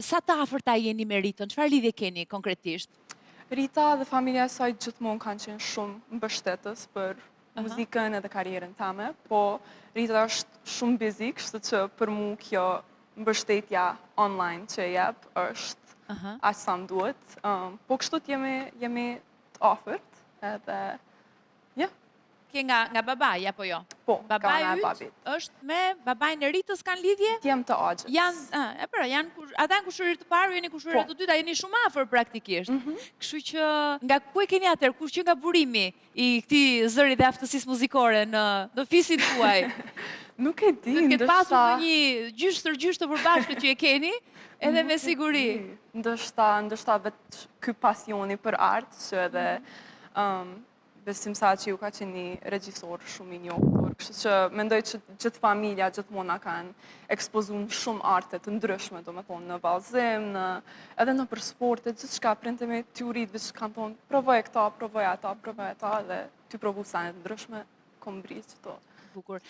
sa të afërta jeni me Ritën? Çfarë lidhje keni konkretisht? Rita dhe familja e saj gjithmonë kanë qenë shumë mbështetës për muzikën edhe karrierën time, po Rita është shumë busy, kështu që për mu kjo mbështetja online që e jep është aq sa më duhet. Po kështu jemi të afërt edhe Ke nga babai, apo jo? Po, babai nga yt babit. është me babain e Ritës kanë lidhje? Jam të Agjës. Ata janë kushërir të parë, jeni kushërir të dyta, jeni shumë afër praktikisht. Kështu që nga ku e keni atëherë, kush që nga burimi i këtij zëri dhe aftësisë muzikore në fisin tuaj? Nuk e di, Do të ketë pasur ndonjë gjysh tërgjysh të përbashkët që e keni, edhe me siguri. Ndoshta vetë ky pasioni për art, që edhe Besim Saçi ju ka qenë një regjisor shumë i njohur, kështu që mendoj që gjithë familja gjithmonë kanë ekspozuar shumë arte të ndryshme, domethënë në vallëzim, edhe në për sporte, gjithçka printe me teoritë, veç kanë thonë provoj këta, provoj ata, dhe ty provu sa të ndryshme, kom brisë këto. Bukur.